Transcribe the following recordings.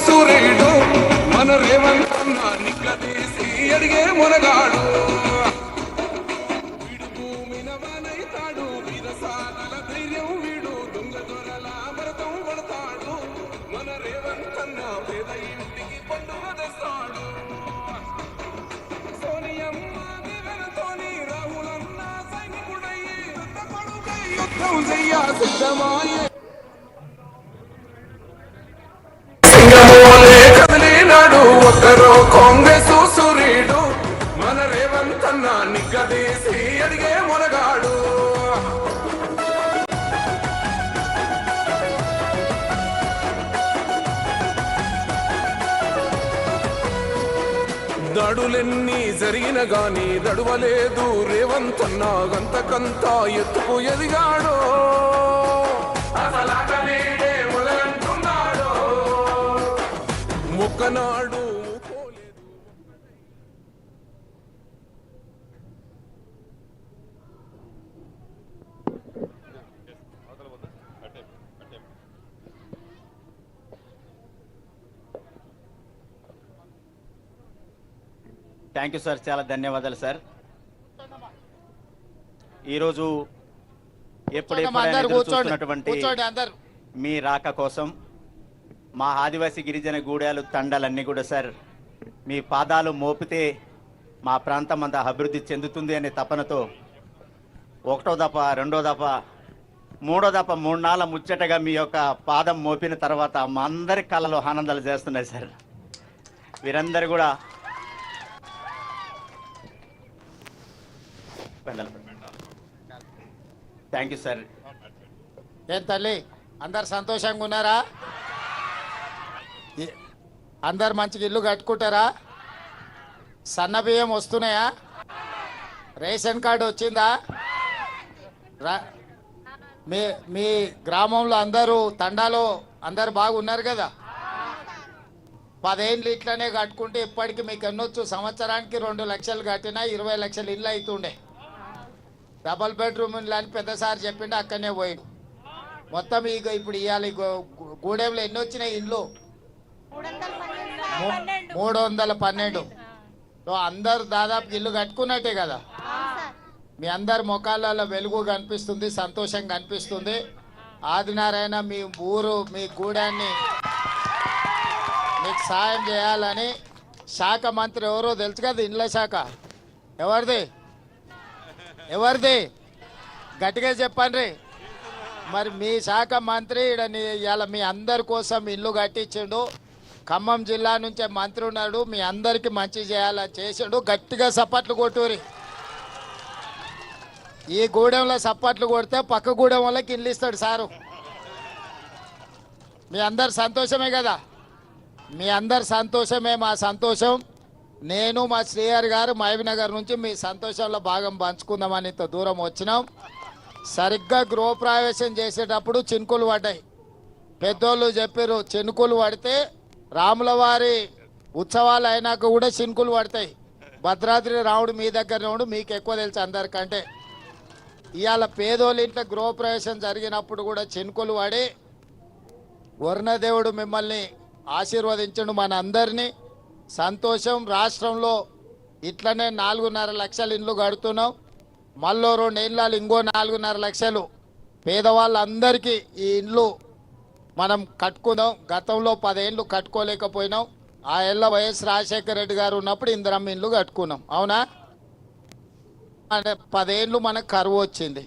సూర్యుడు మన రేవంత్ అన్న నిగ్గదీసి అడిగే మునగాడు వీడు భూమిన వానైతాడు వీరసాల ధైర్యం వీడు దొంగ దొరల భరతం పడతాడు మన రేవంత్ అన్న పేద ఇంటికి పండుగ తెస్తాడు సోనియమ్మ దివెనతోని రాహులన్న సైనికుడయ్యి యుద్ధం చెయ్య సిద్ధమాయే కదిలినాడు ఒక్కరో కాంగ్రెస్ సూర్యుడు మన రేవంత్ అన్న నిగ్గదీసి అడిగే మునగాడు దాడులెన్ని జరిగిన గాని దడువలేదు రేవంత్ అన్న గంతకంతా ఎత్తుకు ఎదిగాడు మొక్కనాడు థ్యాంక్ యూ సార్, చాలా ధన్యవాదాలు సార్. ఈరోజు ఎప్పుడెప్పుడైనటువంటి మీ రాక కోసం మా ఆదివాసీ గిరిజన గూడాలు తండాలన్నీ కూడా సార్ మీ పాదాలు మోపితే మా ప్రాంతం అంతా అభివృద్ధి చెందుతుంది అనే తపనతో ఒకటో దఫ, రెండో దఫ, మూడో దఫ 3 నాళ్ళ ముచ్చటగా మీ యొక్క పాదం మోపిన తర్వాత మా అందరి కళ్ళలో ఆనందాలు చేస్తున్నాయి సార్. వీరందరూ కూడా థ్యాంక్ యూ సార్. ఏం తల్లి అందరు సంతోషంగా ఉన్నారా? అందరు మంచిగా ఇల్లు కట్టుకుంటారా? సన్న బియ్యం వస్తున్నాయా? రేషన్ కార్డు వచ్చిందా? మీ గ్రామంలో అందరూ తండాలో అందరు బాగున్నారు కదా? 10 ఏళ్ళు ఇట్లనే కట్టుకుంటే ఇప్పటికి మీకు ఎన్నొచ్చు, సంవత్సరానికి 2 లక్షలు కట్టినా 20 లక్షలు ఇల్లు అవుతుండే. డబల్ బెడ్రూమ్ ఇల్లు అని పెద్దసారి చెప్పిండే, అక్కడనే పోయిండు. మొత్తం ఇప్పుడు ఇవాళ గూడెంలో ఎన్ని వచ్చినాయి ఇండ్లు? 312. అందరు దాదాపు ఇల్లు కట్టుకున్నట్టే కదా? మీ అందరి ముఖాలలో వెలుగు కనిపిస్తుంది, సంతోషం కనిపిస్తుంది. ఆదినారాయణ మీ ఊరు, మీ గూడాన్ని మీకు సాయం చేయాలని శాఖ మంత్రి ఎవరో తెలుసు కదా? ఇండ్ల శాఖ ఎవరిది గట్టిగా చెప్పండి. మరి మీ శాఖ మంత్రి ఇవాళ మీ అందరి కోసం ఇల్లు కట్టించిండు. ఖమ్మం జిల్లా నుంచే మంత్రి ఉన్నాడు, మీ అందరికి మంచి చేయాలని చేసిండు. గట్టిగా సప్పట్లు కొట్టూరి. ఈ గూడెంలో సప్పట్లు కొడితే పక్క గూడెం వాళ్ళకి ఇల్లు ఇస్తాడు సారు. మీ అందరు సంతోషమే కదా? మీ అందరి సంతోషమే మా సంతోషం. నేను మా శ్రీహరి గారు మహబూబ్నగర్ నుంచి మీ సంతోషంలో భాగం పంచుకుందామని ఇంత దూరం వచ్చినాం. సరిగ్గా గృహప్రవేశం చేసేటప్పుడు చినుకులు పడ్డాయి. పెద్దోళ్ళు చెప్పారు చినుకులు పడితే రాములవారి ఉత్సవాలు అయినాక కూడా చినుకులు పడతాయి. భద్రాద్రి రాముడు మీ దగ్గర ఉండు, మీకు ఎక్కువ తెలుసు అందరికంటే. ఇవాళ పేదోళ్ళ ఇంట్లో గృహప్రవేశం జరిగినప్పుడు కూడా చినుకులు పడి వరుణదేవుడు మిమ్మల్ని ఆశీర్వదించండు మన అందరినీ. సంతోషం. రాష్ట్రంలో ఇట్లనే 4.5 లక్షల ఇండ్లు కడుతున్నాం. మళ్ళీ 2 ఏళ్ళలో ఇంకో 4.5 లక్షలు పేదవాళ్ళందరికీ ఈ ఇండ్లు మనం కట్టుకుందాం. గతంలో 10 ఏళ్ళు కట్టుకోలేకపోయినాం. ఆ ఏళ్ళ వైఎస్ రాజశేఖర రెడ్డి గారు ఉన్నప్పుడు ఇందిరమ్మ ఇండ్లు కట్టుకున్నాం. అవునా? 10 ఏళ్ళు మనకు కరువు వచ్చింది.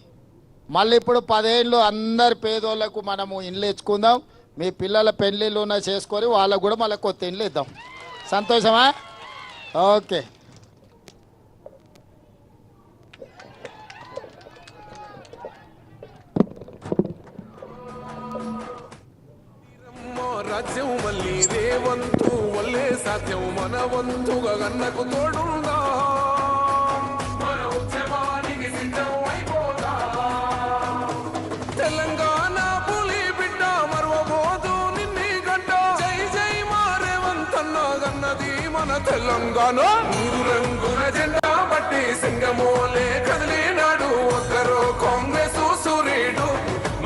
మళ్ళీ ఇప్పుడు 10 ఏళ్ళు అందరి పేదోళ్లకు మనము ఇండ్లు ఇచ్చుకుందాం. మీ పిల్లల పెళ్ళిళ్ళు చేసుకొని వాళ్ళకు కూడా మళ్ళీ కొత్త ఇండ్లు ఇద్దాం. సంతోషమా? ఓకే. రాజ్యం మళ్ళీ రేవంతు వల్లే సాధ్యం మన వంతుగా గన్నకు తోడుందా మన ఉద్యమానికి సిద్ధం అయిపోతా తెలంగాణ పులి బిడ్డ మరవబోదు నిన్ని గడ్డ జై జై మా రేవంతన్న గన్నది మన తెలంగాణ మూడు రంగుల జెండా బట్టి సింగమోలే కదిలినాడు ఒక్కరో కాంగ్రెస్ సూర్యుడు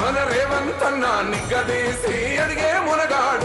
మన రేవంతన్న నిగ్గదీసి అడిగే మునగాడు